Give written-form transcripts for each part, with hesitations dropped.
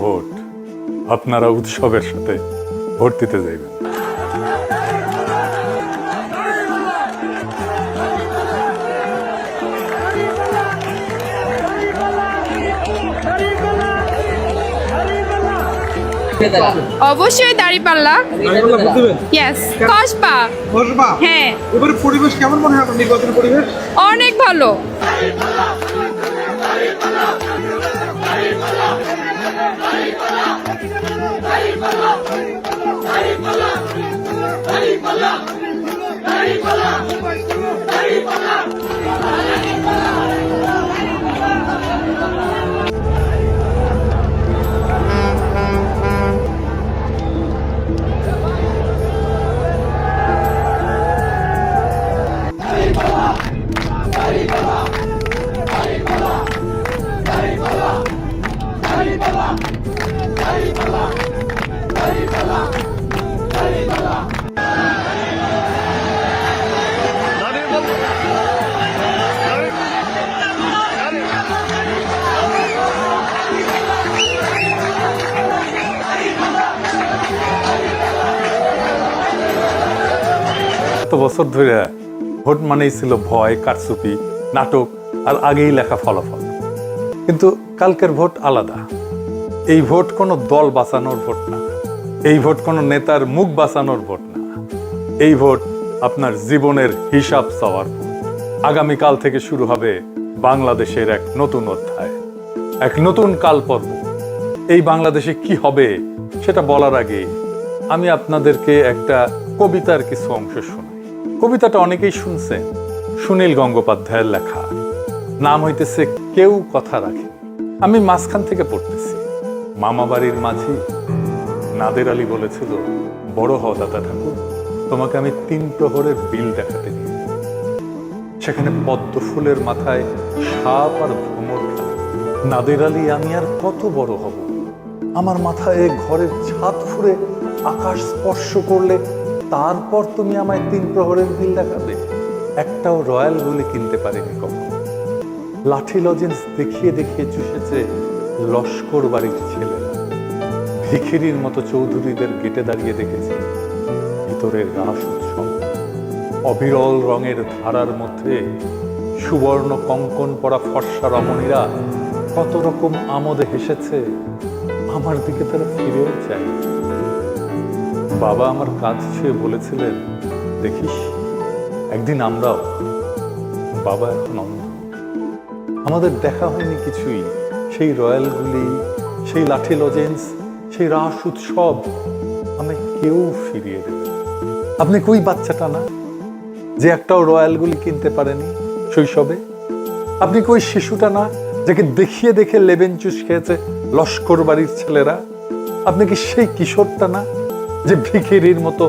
Vote, আপনারা উৎসবের সাথে ভোট দিতে যাইবেন। অবশ্যই দাঁড়িপাল্লা। ইয়েস, কসবা। হ্যাঁ, এবারে পরিবেশ কেমন মনে হয় আপনার নির্বাচনের পরিবেশ? অনেক ভালো। এত বছর ধরে ভোট মানেই ছিল ভয়, কারচুপি, নাটক আর আগেই লেখা ফলাফল। কিন্তু কালকের ভোট আলাদা। এই ভোট কোনো দল বাঁচানোর ভোট না, এই ভোট কোনো নেতার মুখ বাঁচানোর ভোট না, এই ভোট আপনার জীবনের হিসাব চাওয়ার ভোট। আগামীকাল থেকে শুরু হবে বাংলাদেশের এক নতুন অধ্যায়, এক নতুন কালপর্ব। এই বাংলাদেশে কি হবে সেটা বলার আগে আমি আপনাদেরকে একটা কবিতার কিছু অংশ শোনাই। কবিতাটা অনেকেই শুনছেন, সুনীল গঙ্গোপাধ্যায়ের লেখা। নাম হইতেছে কেউ কথা রাখে। আমি মাঝখান থেকে পড়তেছি। মামাবাড়ির মাঝি নাদের আলী বলেছিল, বড় হও দাদা ঠাকুর, তোমাকে আমি 3 প্রহরের বিল দেখাতে নিয়ে যাব। সেখানে পদ্ম ফুলের মাথায় সাপ আর ভ্রমর খেলে। নাদের আলী, আমি আর কত বড় হব? আমার মাথায় ঘরের ছাদ ফুঁড়ে আকাশ স্পর্শ করলে তারপর তুমি আমায় 3 প্রহরের বিল দেখাবে? একটাও রয়্যাল গুলি কিনতে পারিনি কখনো। লাঠি লজেন্স দেখিয়ে দেখিয়ে চুষেছে লস্কর বাড়ির ছেলেরা। ভিখিরির মতো চৌধুরীদের গেটে দাঁড়িয়ে দেখেছি ভিতরের রাস উৎসব। অবিরল রঙের ধারার মধ্যে সুবর্ণ কঙ্কন পরা ফর্সা রমণীরা কত রকম আমোদে হেসেছে। আমার দিকে তারা ফিরেও চায়। বাবা আমার কাজ ছুঁয়ে বলেছিলেন, দেখিস একদিন আমরাও। বাবা এখন অন্ধ। আমাদের দেখা হয়নি কিছুই। সেই রয়্যালগুলি, সেই লাঠি লজেন্স, সেই রাস উৎসব আমি কেউ ফিরিয়ে দেবে। আপনি কই বাচ্চাটা না যে একটাও রয়্যালগুলি কিনতে পারেনি শৈশবে? আপনি কই শিশুটা না যাকে দেখিয়ে দেখে লেবেন চুষ খেয়েছে লস্কর বাড়ির ছেলেরা? আপনি কি সেই কিশোরটা না যে ভিখিরির মতো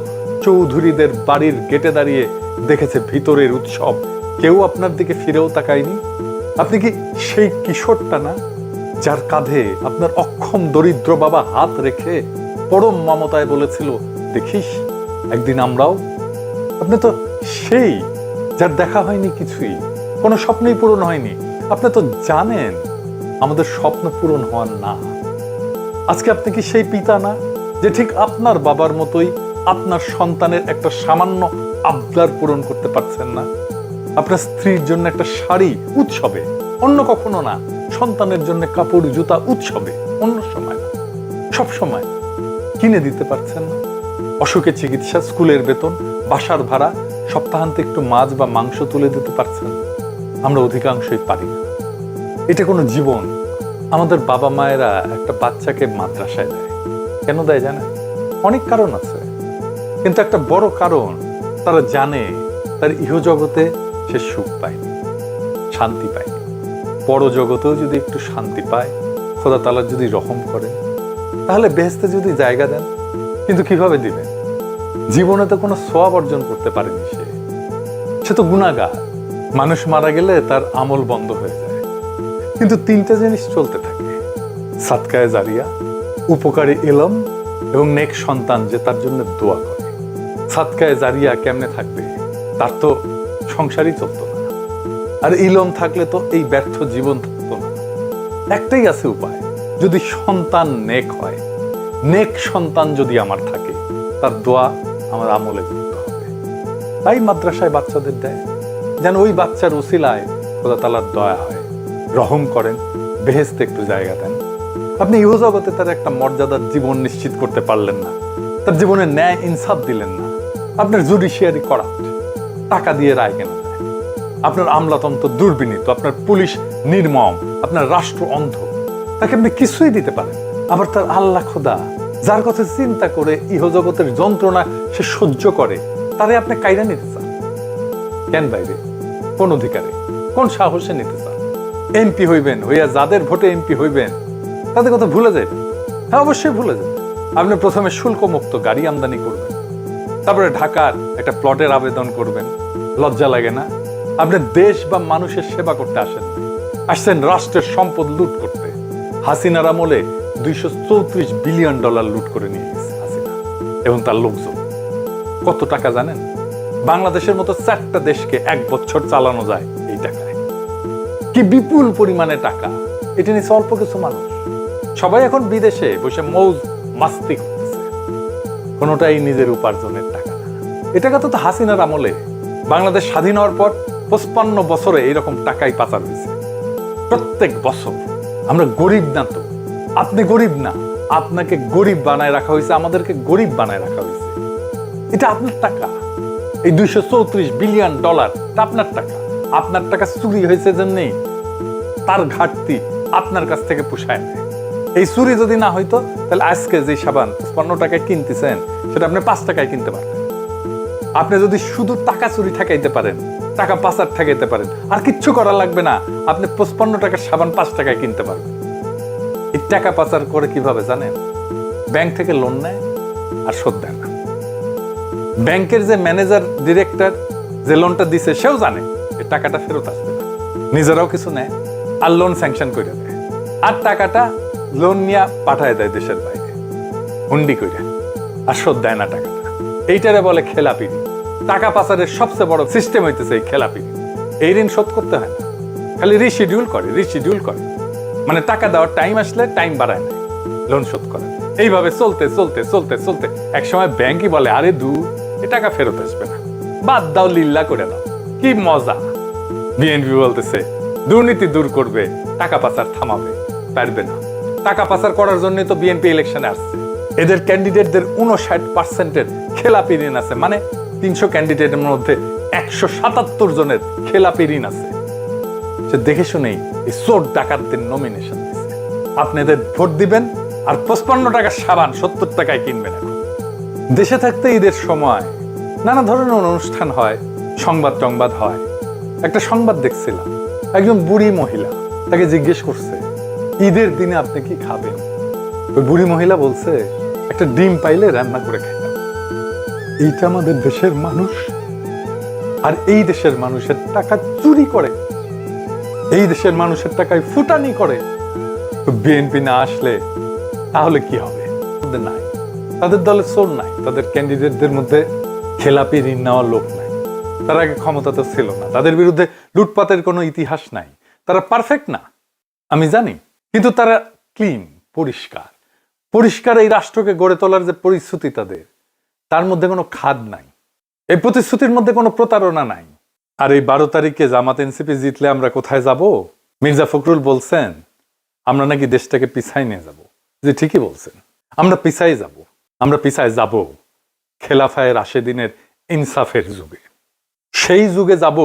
চৌধুরীদের বাড়ির গেটে দাঁড়িয়ে দেখেছে ভিতরের উৎসব, কেউ আপনার দিকে ফিরেও তাকায়নি? আপনি কি সেই কিশোরটা না যার কাঁধে আপনার অক্ষম দরিদ্র বাবা হাত রেখে পরম মমতায় বলেছিল, দেখিস একদিন আমরাও? আপনি তো সেই যার দেখা হয়নি কিছুই, কোনো স্বপ্নই পূরণ হয়নি। আপনি তো জানেন আমাদের স্বপ্ন পূরণ হওয়ার না। আজকে আপনি কি সেই পিতা না যে ঠিক আপনার বাবার মতোই আপনার সন্তানের একটা সামান্য আবদার পূরণ করতে পারছেন না? আপনার স্ত্রীর জন্য একটা শাড়ি উৎসবে, অন্য কখনো না। সন্তানের জন্য কাপড় জুতা উৎসবে, অন্য সময় না, সব সময় কিনে দিতে পারছেন না। অসুখের চিকিৎসা, স্কুলের বেতন, বাসার ভাড়া, সপ্তাহান্তে একটু মাছ বা মাংস তুলে দিতে পারছেন। আমরা অধিকাংশই পারি না। এটা কোনো জীবন? আমাদের বাবা মায়েরা একটা বাচ্চাকে মাদ্রাসায় দেয়। কেন দেয় জানেন? অনেক কারণ আছে, কিন্তু একটা বড় কারণ, তারা জানে তার ইহজগতে সে সুখ পায়নি, শান্তি পায়নি। বড় জগতেও যদি একটু শান্তি পায়, খোদা তাআলা যদি রহম করেন, তাহলে বেহেশতে যদি জায়গা দেন। কিন্তু কিভাবে দিবেন? জীবনে তো কোনো সওয়াব অর্জন করতে পারেনি সে তো গুনাহগার। মানুষ মারা গেলে তার আমল বন্ধ হয়ে যায়, কিন্তু 3টা জিনিস চলতে থাকে: সাদকায়ে জারিয়া, উপকারী ইলম এবং নেক সন্তান যে তার জন্য দোয়া করে। সাদকায়ে জারিয়া কেমনে থাকবে? তার তো সংসারই চলতো না। আর ইলম থাকলে তো এই ব্যর্থ জীবন থাকতো না। একটাই আছে উপায়, যদি সন্তান নেক হয়, নেক সন্তান যদি আমার থাকে, তার দোয়া আমার আমলে যুক্ত হবে। তাই মাদ্রাসায় বাচ্চাদের দেয়, যেন ওই বাচ্চার উসিলায় খোদা তাআলার দয়া হয়, রহম করেন, বেহেশতে একটু জায়গা দেন। আপনি ইহজগতে তার একটা মর্যাদার জীবন নিশ্চিত করতে পারলেন না, তার জীবনে ন্যায় ইনসাফ দিলেন না। আপনার জুডিশিয়ারি করাপ্ট, টাকা দিয়ে রায় কেনা যায়, আপনার আমলাতন্ত্র দুর্বিনীত, আপনার পুলিশ নির্মম, আপনার রাষ্ট্র অন্ধ, তাকে আপনি কিছুই দিতে পারেন। আবার তার আল্লাহ খোদা, যার কথা চিন্তা করে ইহজগতের যন্ত্রণা সে সহ্য করে, তারে আপনি কাইরা নিতে চান কেন? বাইরে কোন অধিকারে, কোন সাহসে নিতে চান? এমপি হইবেন, হইয়া যাদের ভোটে এমপি হইবেন তাদের কথা ভুলে যাবেন। হ্যাঁ, অবশ্যই ভুলে যাবেন। আপনি প্রথমে শুল্কমুক্ত গাড়ি আমদানি করবেন, তারপরে ঢাকার একটা প্লটের আবেদন করবেন। লজ্জা লাগে না? আপনি দেশ বা মানুষের সেবা করতে আসেন, আসছেন রাষ্ট্রের সম্পদ লুট করতে। হাসিনার আমলে $234 বিলিয়ন লুট করে নিয়ে গেছে হাসিনা এবং তার লোকজন। কত টাকা জানেন? বাংলাদেশের মতো 4টা দেশকে 1 বছর চালানো যায় এই টাকায়। কি বিপুল পরিমাণে টাকা! এটা নিয়ে অল্প কিছু মানুষ, সবাই এখন বিদেশে বসে মৌজ মাস্তি করতেছে। কোনোটাই নিজের উপার্জনের টাকা না। এ টাকা তো হাসিনার আমলে, বাংলাদেশ স্বাধীন হওয়ার পর 55 বছরে এইরকম টাকাই পাচার হয়েছে প্রত্যেক বছর। আমরা গরিব না তো, আপনি গরিব না, আপনাকে গরিব বানায় রাখা হয়েছে, আমাদেরকে গরিব বানায় রাখা হয়েছে। এটা আপনার টাকা। এই $234 বিলিয়ন আপনার টাকা। আপনার টাকা চুরি হয়েছে জন্যই তার ঘাটতি আপনার কাছ থেকে পুষায় নেয়। এই চুরি যদি না হইতো, তাহলে আজকে যে সাবান 55 টাকায় কিনতেছেন সেটা আপনি 5 টাকায় কিনতে পারতেন। আপনি যদি শুধু টাকা চুরি ঠেকাইতে পারেন, টাকা পাচার ঠেকাইতে পারেন, আর কিচ্ছু করা লাগবে না, আপনি 55 টাকার সাবান 5 টাকায় কিনতে পারবেন। এই টাকা পাচার করে কিভাবে জানেন? ব্যাংক থেকে লোন নেয় আর শোধ দেয় না। ব্যাংকের যে ম্যানেজার ডিরেক্টর যে লোনটা দিছে সেও জানে এই টাকাটা ফেরত আসবে না, নিজেরাও কিছু নেয় আর লোন স্যাংশন করে দেয়, আর টাকাটা লোন নিয়ে পাঠায় দেয় দেশের বাইরে হুন্ডি করে, আর শোধ দেয় না টাকাটা। এইটারে বলে খেলাপিরি। টাকা পাচারের সবচেয়ে বড় সিস্টেম হইতেছে এই খেলাপিরি। এই ঋণ শোধ করতে হয় না, খালি রিশিডিউল করে, মানে টাকা দেওয়ার টাইম আসলে টাইম বাড়ায় না, লোন শোধ করে। এইভাবে চলতে চলতে চলতে চলতে এক সময় ব্যাংকই বলে, আরে এ টাকা ফেরত আসবে না, বাদ দাও, লিল্লা করে দাও। কি মজা! বিএনপি বলতেছে দুর্নীতি দূর করবে, টাকা পাচার থামাবে, পারবে না। টাকা পাচার করার জন্য তো বিএনপি ইলেকশনে আসছে। এদের ক্যান্ডিডেটদের 59% খেলাপি ঋণ আছে, মানে 300 ক্যান্ডিডেটের মধ্যে 177 জনের খেলাপি ঋণ আছে। সে দেখে শুনেই এই চোর ডাকাতদের নমিনেশন দিচ্ছে। আপনাদের ভোট দিবেন আর 55 টাকার সাবান 70 টাকায় কিনবেন। এখন দেশে থাকতে ঈদের সময় নানা ধরনের অনুষ্ঠান হয়, সংবাদ হয়। একটা সংবাদ দেখছিলাম, একজন বুড়ি মহিলা, তাকে জিজ্ঞেস করছে, ঈদের দিনে আপনি কি খাবেন? ওই বুড়ি মহিলা বলছে, একটা ডিম পাইলে রান্না করে খাইতাম। এইটা আমাদের দেশের মানুষ, আর এই দেশের মানুষের টাকা চুরি করে, এই দেশের মানুষের টাকায় ফুটানি করে। তো বিএনপি না আসলে তাহলে কি হবে? নাই, তাদের দলে চোর নাই, তাদের ক্যান্ডিডেটদের মধ্যে খেলাপি ঋণ নেওয়ার লোক নাই। তারা আগে ক্ষমতা তো ছিল না, তাদের বিরুদ্ধে লুটপাতের কোনো ইতিহাস নাই, তারা পারফেক্ট না, আমি জানি, কিন্তু তারা ক্লিন, পরিষ্কার এই রাষ্ট্রকে গড়ে তোলার যে পরিস্থিতি তাদের, তার মধ্যে কোনো খাদ নাই, এই প্রতিশ্রুতির মধ্যে কোনো প্রতারণা নাই। আর এই 12 তারিখে জামাত এনসিপি জিতলে আমরা কোথায় যাব? মির্জা ফখরুল বলছেন আমরা নাকি দেশটাকে পিছাই নিয়ে যাব। যে ঠিকই বলছেন, আমরা পিছায় যাব খেলাফায়ে রাশেদিনের ইনসাফের যুগে। সেই যুগে যাব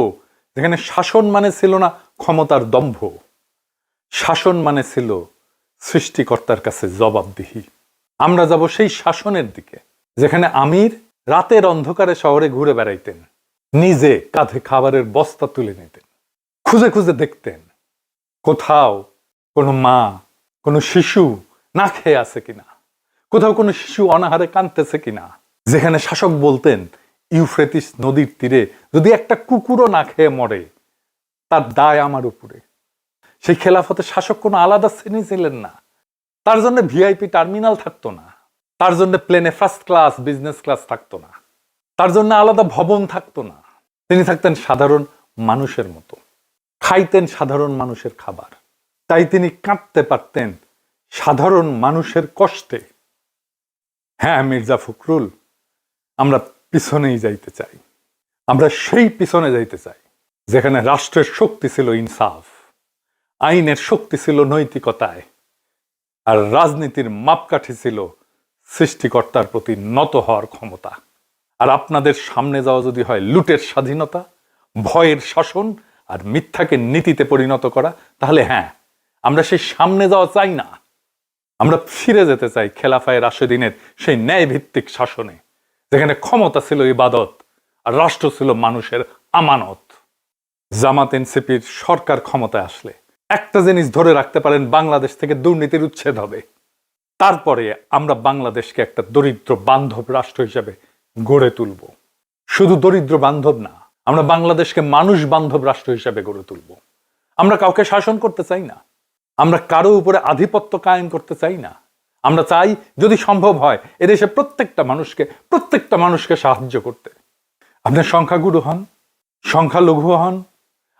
যেখানে শাসন মানে ছিল না ক্ষমতার দম্ভ, শাসন মানে ছিল সৃষ্টিকর্তার কাছে জবাবদিহি। আমরা যাব সেই শাসনের দিকে যেখানে আমির রাতের অন্ধকারে শহরে ঘুরে বেড়াইতেন, নিজে কাঁধে খাবারের বস্তা তুলে নিতেন, খুঁজে খুঁজে দেখতেন কোথাও কোনো মা, কোনো শিশু না খেয়ে আছে কিনা, কোথাও কোনো শিশু অনাহারে কাঁদতেছে কিনা। যেখানে শাসক বলতেন, ইউফ্রেটিস নদীর তীরে যদি একটা কুকুরও না খেয়ে মরে তার দায় আমার উপরে। সেই খেলাফতে শাসক কোনো আলাদা শ্রেণী ছিলেন না, তার জন্য ভিআইপি টার্মিনাল থাকতো না, তার জন্য প্লেনে ফার্স্ট ক্লাস বিজনেস ক্লাস থাকতো না, তার জন্য আলাদা ভবন থাকতো না। তিনি থাকতেন সাধারণ মানুষের মতো, খাইতেন সাধারণ মানুষের খাবার। তাই তিনি কাঁদতে পারতেন সাধারণ মানুষের কষ্টে। হ্যাঁ মির্জা ফখরুল, আমরা পিছনেই যাইতে চাই। আমরা সেই পিছনে যাইতে চাই যেখানে রাষ্ট্রের শক্তি ছিল ইনসাফ, আইনের শক্তি ছিল নৈতিকতায়, আর রাজনীতির মাপকাঠি ছিল সৃষ্টিকর্তার প্রতি নত হওয়ার ক্ষমতা। আর আপনাদের সামনে যাওয়া যদি হয় লুটের স্বাধীনতা, ভয়ের শাসন আর মিথ্যাকে নীতিতে পরিণত করা, তাহলে হ্যাঁ, আমরা সেই সামনে যাওয়া চাই না। আমরা ফিরে যেতে চাই খেলাফায়ে রাশেদিনের সেই ন্যায় ভিত্তিক শাসনে, যেখানে ক্ষমতা ছিল ইবাদত আর রাষ্ট্র ছিল মানুষের আমানত। জামাত এনসিপির সরকার ক্ষমতায় আসলে একটা জিনিস ধরে রাখতে পারেন, বাংলাদেশ থেকে দুর্নীতির উচ্ছেদ হবে। তারপরে আমরা বাংলাদেশকে একটা দরিদ্র বান্ধব রাষ্ট্র হিসেবে গড়ে তুলব। শুধু দরিদ্র বান্ধব না, আমরা বাংলাদেশকে মানুষ বান্ধব রাষ্ট্র হিসেবে গড়ে তুলব। আমরা কাউকে শাসন করতে চাই না, আমরা কারো উপরে আধিপত্য কায়েম করতে চাই না। আমরা চাই যদি সম্ভব হয় এদেশে প্রত্যেকটা মানুষকে সাহায্য করতে। আপনি সংখ্যাগুরু হন, সংখ্যালঘু হন,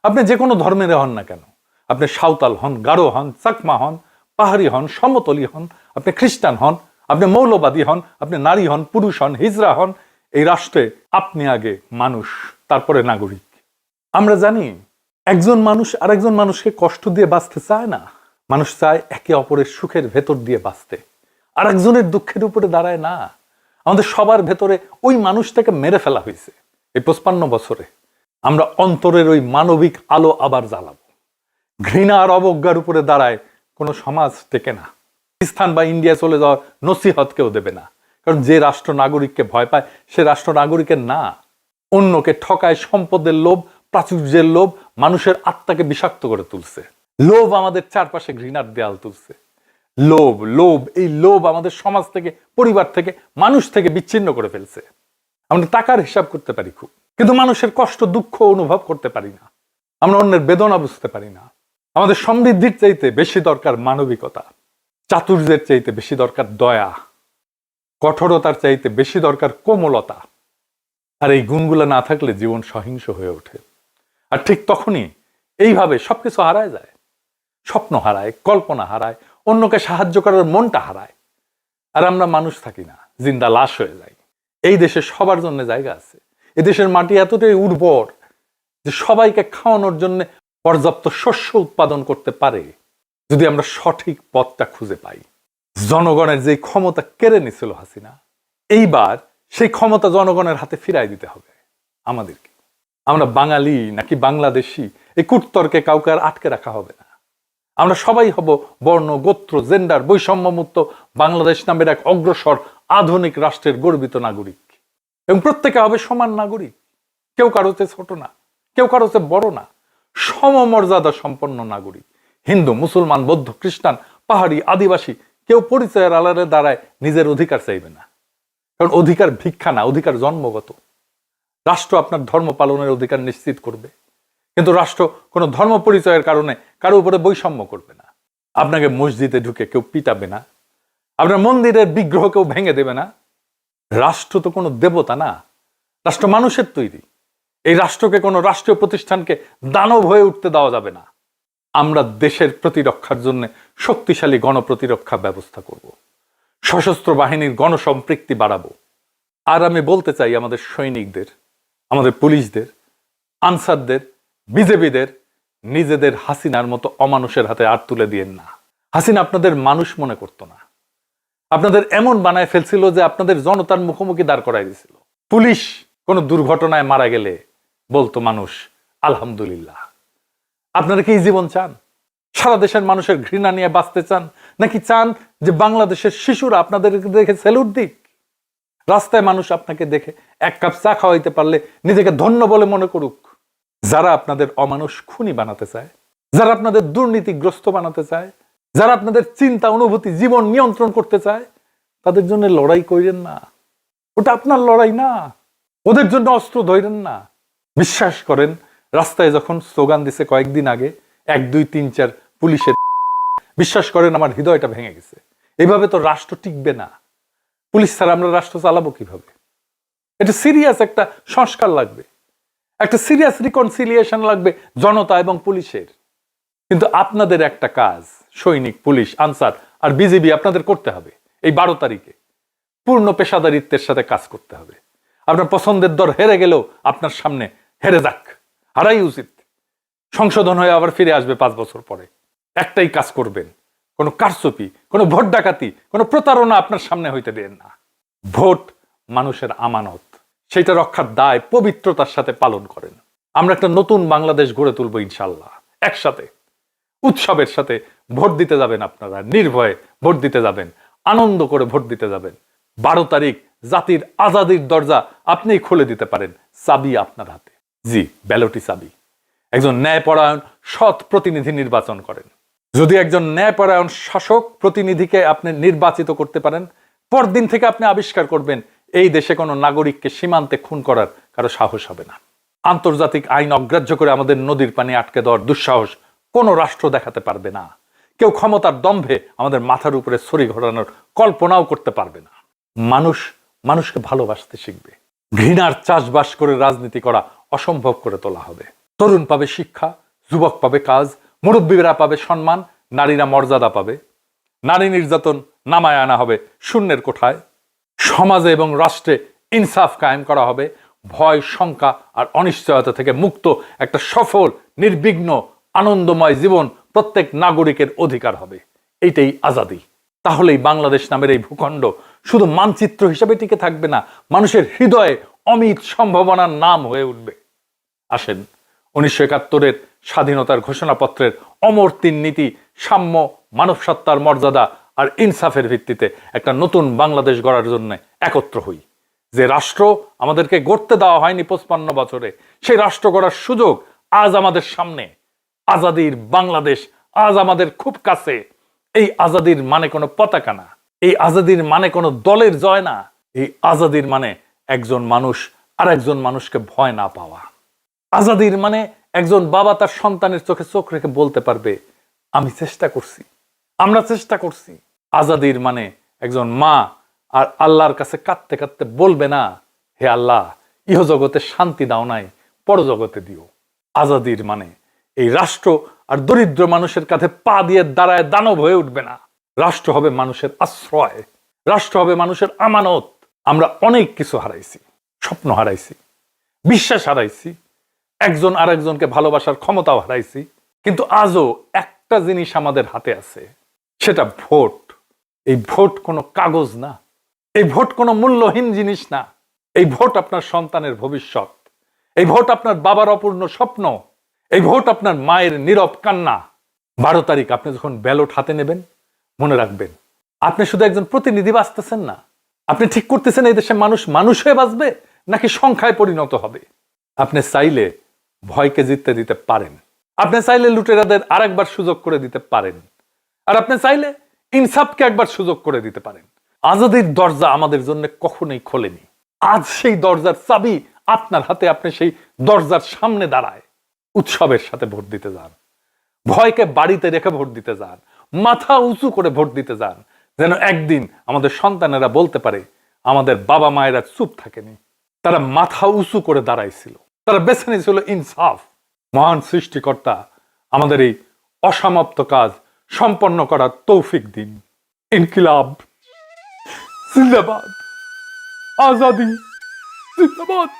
আপনি যে কোনো ধর্মের হন না কেন, আপনি সাঁওতাল হন, গারো হন, চাকমা হন, পাহাড়ি হন, সমতলি হন, আপনি খ্রিস্টান হন, আপনি মৌলবাদী হন, আপনি নারী হন, পুরুষ হন, হিজড়া হন, এই রাষ্ট্রে আপনি আগে মানুষ, তারপরে নাগরিক। আমরা জানি একজন মানুষ আর একজন মানুষকে কষ্ট দিয়ে বাঁচতে চায় না। মানুষ চায় একে অপরের সুখের ভেতর দিয়ে বাঁচতে, আর একজনের দুঃখের উপরে দাঁড়ায় না। আমাদের সবার ভেতরে ওই মানুষটাকে মেরে ফেলা হয়েছে। এই 55 বছরে আমরা অন্তরের ওই মানবিক আলো আবার জ্বালাবো। ঘৃণা আর অবজ্ঞার উপরে দাঁড়ায় কোনো সমাজ টেকে না। পাকিস্তান বা ইন্ডিয়া চলে যাওয়ার নসিহত কেউ দেবে না, কারণ যে রাষ্ট্র নাগরিককে ভয় পায় সে রাষ্ট্র নাগরিকের না। অন্যকে ঠকায় সম্পদের লোভ, প্রাচুর্যের লোভ মানুষের আত্মাকে বিষাক্ত করে তুলছে। লোভ আমাদের চারপাশে ঘৃণার দেয়াল তুলছে। লোভ, এই লোভ আমাদের সমাজ থেকে, পরিবার থেকে, মানুষ থেকে বিচ্ছিন্ন করে ফেলছে। আমরা টাকার হিসাব করতে পারি খুব, কিন্তু মানুষের কষ্ট দুঃখ অনুভব করতে পারি না। আমরা অন্যের বেদনা বুঝতে পারি না। আমাদের সমৃদ্ধির চাইতে বেশি দরকার মানবিকতা, চাতুর্যের চাইতে বেশি দরকার দয়া, কঠোরতার চাইতে বেশি দরকার কোমলতা। আর এই গুণগুলো না থাকলে জীবন সহিংস হয়ে ওঠে। আর ঠিক তখনই এইভাবে সবকিছু হারায় যায়। স্বপ্ন হারায়, কল্পনা হারায়, অন্যকে সাহায্য করার মনটা হারায়। আর আমরা মানুষ থাকি না, জিন্দা লাশ হয়ে যাই। এই দেশে সবার জন্য জায়গা আছে। এদেশের মাটি এতটাই উর্বর যে সবাইকে খাওয়ানোর জন্য পর্যাপ্ত শস্য উৎপাদন করতে পারে, যদি আমরা সঠিক পথটা খুঁজে পাই। জনগণের যে ক্ষমতা কেড়ে নিছিল হাসিনা, এইবার সেই ক্ষমতা জনগণের হাতে ফিরাই দিতে হবে আমাদেরকে। আমরা বাঙালি নাকি বাংলাদেশি, এই কূটতর্কে কাউকে আর আটকে রাখা হবে না। আমরা সবাই হব বর্ণ, গোত্র, জেন্ডার বৈষম্যমুক্ত বাংলাদেশ নামের এক অগ্রসর আধুনিক রাষ্ট্রের গর্বিত নাগরিক, এবং প্রত্যেকে হবে সমান নাগরিক। কেউ কারো চেয়ে ছোট না, কেউ কারো চেয়ে বড় না, সমমর্যাদা সম্পন্ন নাগরিক। হিন্দু, মুসলমান, বৌদ্ধ, খ্রিস্টান, পাহাড়ি, আদিবাসী, কেউ পরিচয়ের আড়ালে দাঁড়ায় নিজের অধিকার চাইবে না। কারণ অধিকার ভিক্ষা না, অধিকার জন্মগত। রাষ্ট্র আপনার ধর্ম পালনের অধিকার নিশ্চিত করবে, কিন্তু রাষ্ট্র কোনো ধর্ম পরিচয়ের কারণে কারো উপরে বৈষম্য করবে না। আপনাকে মসজিদে ঢুকে কেউ পিটাবে না, আপনার মন্দিরের বিগ্রহ কেউ ভেঙে দেবে না। রাষ্ট্র তো কোনো দেবতা না, রাষ্ট্র মানুষের তৈরি। এই রাষ্ট্রকে কোনো রাষ্ট্রীয় প্রতিষ্ঠানকে দানব হয়ে উঠতে দেওয়া যাবে না। আমরা দেশের প্রতিরক্ষার জন্য শক্তিশালী গণপ্রতিরক্ষা ব্যবস্থা করব, সশস্ত্র বাহিনীর গণসম্পৃক্তি বাড়াবো। আর আমি বলতে চাই আমাদের সৈনিকদের, আমাদের পুলিশদের, আনসারদের, বিজেপিদের, নিজেদের হাসিনার মতো অমানুষের হাতে আর তুলে দিয়েন না। হাসিনা আপনাদের মানুষ মনে করতো না, আপনাদের এমন বানায় ফেলছিল যে আপনাদের জনতার মুখোমুখি দাঁড় করাই দিছিল। পুলিশ কোনো দুর্ঘটনায় মারা গেলে বলতো মানুষ আলহামদুলিল্লাহ। আপনারা কি এই জীবন চান? সারা দেশের মানুষের ঘৃণা নিয়ে বাঁচতে চান, নাকি চান যে বাংলাদেশের শিশুরা আপনাদের দেখে স্যালুট দিক? রাস্তায় মানুষ আপনাকে দেখে এক কাপ চা খাওয়াইতে পারলে নিজেকে ধন্য বলে মনে করুক। যারা আপনাদের অমানুষ খুনি বানাতে চায়, যারা আপনাদের দুর্নীতিগ্রস্ত বানাতে চায়, যারা আপনাদের চিন্তা, অনুভূতি, জীবন নিয়ন্ত্রণ করতে চায়, তাদের জন্য লড়াই করেন না। ওটা আপনার লড়াই না। ওদের জন্য অস্ত্র ধরেন না। বিশ্বাস করেন, রাস্তায় যখন স্লোগান দিছে কয়েকদিন আগে 1, 2, 3, 4 পুলিশের, বিশ্বাস করেন আমার হৃদয়টা ভেঙে গেছে। এইভাবে তো রাষ্ট্র টিকবে না। পুলিশ ছাড়া আমরা রাষ্ট্র চালাবো কিভাবে? এটা সিরিয়াস একটা সংস্কার লাগবে, একটা সিরিয়াস রিকনসিলিয়েশন লাগবে জনতা এবং পুলিশের। কিন্তু আপনাদের একটা কাজ, সৈনিক, পুলিশ, আনসার, আর বিজিবি আপনাদের করতে হবে এই 12 তারিখে পূর্ণ পেশাদারিত্বের সাথে কাজ করতে হবে। আপনার পছন্দের দল হেরে গেলেও আপনার সামনে হেরে যাক, হারাই উচিত। সংশোধন হয়ে আবার ফিরে আসবে 5 বছর পরে। একটাই কাজ করবেন, কোনো কারচুপি, কোনো ভোট ডাকাতি, কোনো প্রতারণা আপনার সামনে হইতে দেন না। ভোট মানুষের আমানত, সেটা রক্ষার দায় পবিত্রতার সাথে পালন করেন। আমরা একটা নতুন বাংলাদেশ গড়ে তুলবো ইনশাল্লাহ। একসাথে উৎসবের সাথে ভোট দিতে যাবেন, আপনারা নির্ভয়ে ভোট দিতে যাবেন, আনন্দ করে ভোট দিতে যাবেন। 12 তারিখ জাতির আজাদির দরজা আপনিই খুলে দিতে পারেন, চাবি আপনার হাতে। জি, ব্যালটই চাবি। একজন ন্যায়পরায়ণ সৎ প্রতিনিধি নির্বাচন করেন। যদি একজন ন্যায়পরায়ণ শাসক প্রতিনিধিকে আপনি নির্বাচিত করতে পারেন, পরদিন থেকে আপনি আবিষ্কার করবেন এই দেশে কোনো নাগরিককে সীমান্তে খুন করার কারো সাহস হবে না। আন্তর্জাতিক আইন অগ্রাহ্য করে আমাদের নদীর পানি আটকে দেওয়ার দুঃসাহস কোনো রাষ্ট্র দেখাতে পারবে না। কেউ ক্ষমতার দম্ভে আমাদের মাথার উপরে ছড়ি ঘোরানোর কল্পনাও করতে পারবে না। মানুষ মানুষকে ভালোবাসতে শিখবে। ঘৃণার চাষবাস করে রাজনীতি করা অসম্ভব করে তোলা হবে। তরুণ পাবে শিক্ষা, যুবক পাবে কাজ, মুরব্বীরা পাবে সম্মান, নারীরা মর্যাদা পাবে। নারী নির্যাতন নামায় আনা হবে শূন্যের কোঠায়। সমাজে এবং রাষ্ট্রে ইনসাফ কায়েম করা হবে। ভয়, শঙ্কা আর অনিশ্চয়তা থেকে মুক্ত একটা সফল, নির্বিঘ্ন, আনন্দময় জীবন প্রত্যেক নাগরিকের অধিকার হবে। এইটাই আজাদি। তাহলেই বাংলাদেশ নামের এই ভূখণ্ড শুধু মানচিত্র হিসেবে টিকে থাকবে না, মানুষের হৃদয়ে অমিত সম্ভাবনার নাম হয়ে উঠবে। আসেন 1971-এর স্বাধীনতার ঘোষণাপত্রের অমর 3 নীতি, সাম্য, মানব সত্তার মর্যাদা আর ইনসাফের ভিত্তিতে একটা নতুন বাংলাদেশ গড়ার জন্য একত্র হই। যে রাষ্ট্র আমাদেরকে গড়তে দেওয়া হয়নি 55 বছরে, সেই রাষ্ট্র গড়ার সুযোগ আজ আমাদের সামনে। আজাদির বাংলাদেশ আজ আমাদের খুব কাছে। এই আজাদির মানে কোনো পতাকা না, এই আজাদির মানে কোনো দলের জয় না। এই আজাদির মানে একজন মানুষ আর একজন মানুষকে ভয় না পাওয়া। আজাদির মানে একজন বাবা তার সন্তানের চোখে চোখ রেখে বলতে পারবে, আমি চেষ্টা করছি, আমরা চেষ্টা করছি। আজাদির মানে একজন মা আর আল্লাহর কাছে কাঁদতে কাঁদতে বলবে না, হে আল্লাহ, ইহজগতে শান্তি দাও নাই, পরজগতে দিও। আজাদির মানে এই রাষ্ট্র আর দরিদ্র মানুষের কাছে পা দিয়ে দাঁড়ায় দানব হয়ে উঠবে না। রাষ্ট্র হবে মানুষের আশ্রয়, রাষ্ট্র হবে মানুষের আমানত। আমরা অনেক কিছু হারাইছি, স্বপ্ন হারাইছি, বিশ্বাস হারাইছি, একজন আর একজনকে ভালোবাসার ক্ষমতাও হারাইছি। কিন্তু আজও একটা জিনিস আমাদের হাতে আছে, সেটা ভোট। এই ভোট কোনো কাগজ না, এই ভোট কোনো মূল্যহীন জিনিস না। এই ভোট আপনার সন্তানের ভবিষ্যৎ, এই ভোট আপনার বাবার অপূর্ণ স্বপ্ন, এই ভোট আপনার মায়ের নীরব কান্না। 12 তারিখ আপনি যখন ব্যালট হাতে নেবেন, মনে রাখবেন আপনি শুধু একজন প্রতিনিধি বাঁচতেছেন না, আপনি ঠিক করতেছেন এই দেশে মানুষ মানুষ হয়ে বাঁচবে নাকি সংখ্যায় পরিণত হবে। আপনি চাইলে ভয়কে জিততে দিতে পারেন, আপনি চাইলে লুটেরাদের আরেকবার সুযোগ করে দিতে পারেন, আর আপনি চাইলে ইনসাফকে একবার সুযোগ করে দিতে পারেন। আজাদির দরজা আমাদের জন্য কখনোই খোলেনি। আজ সেই দরজার চাবি আপনার হাতে। আপনি সেই দরজার সামনে দাঁড়ায় উৎসবের সাথে ভোট দিতে যান, ভয়কে বাড়িতে রেখে ভোট দিতে যান, মাথা উঁচু করে ভোট দিতে যান, যেন একদিন আমাদের সন্তানেরা বলতে পারে আমাদের বাবা মায়েরা চুপ থাকেনি, তারা মাথা উঁচু করে দাঁড়াইছিল, তারা বেছে নিয়েছিল ইনসাফ। মহান সৃষ্টিকর্তা আমাদের এই অসমাপ্ত কাজ সম্পন্ন করার তৌফিক দিন। ইনকিলাব জিন্দাবাদ, আজাদি জিন্দাবাদ।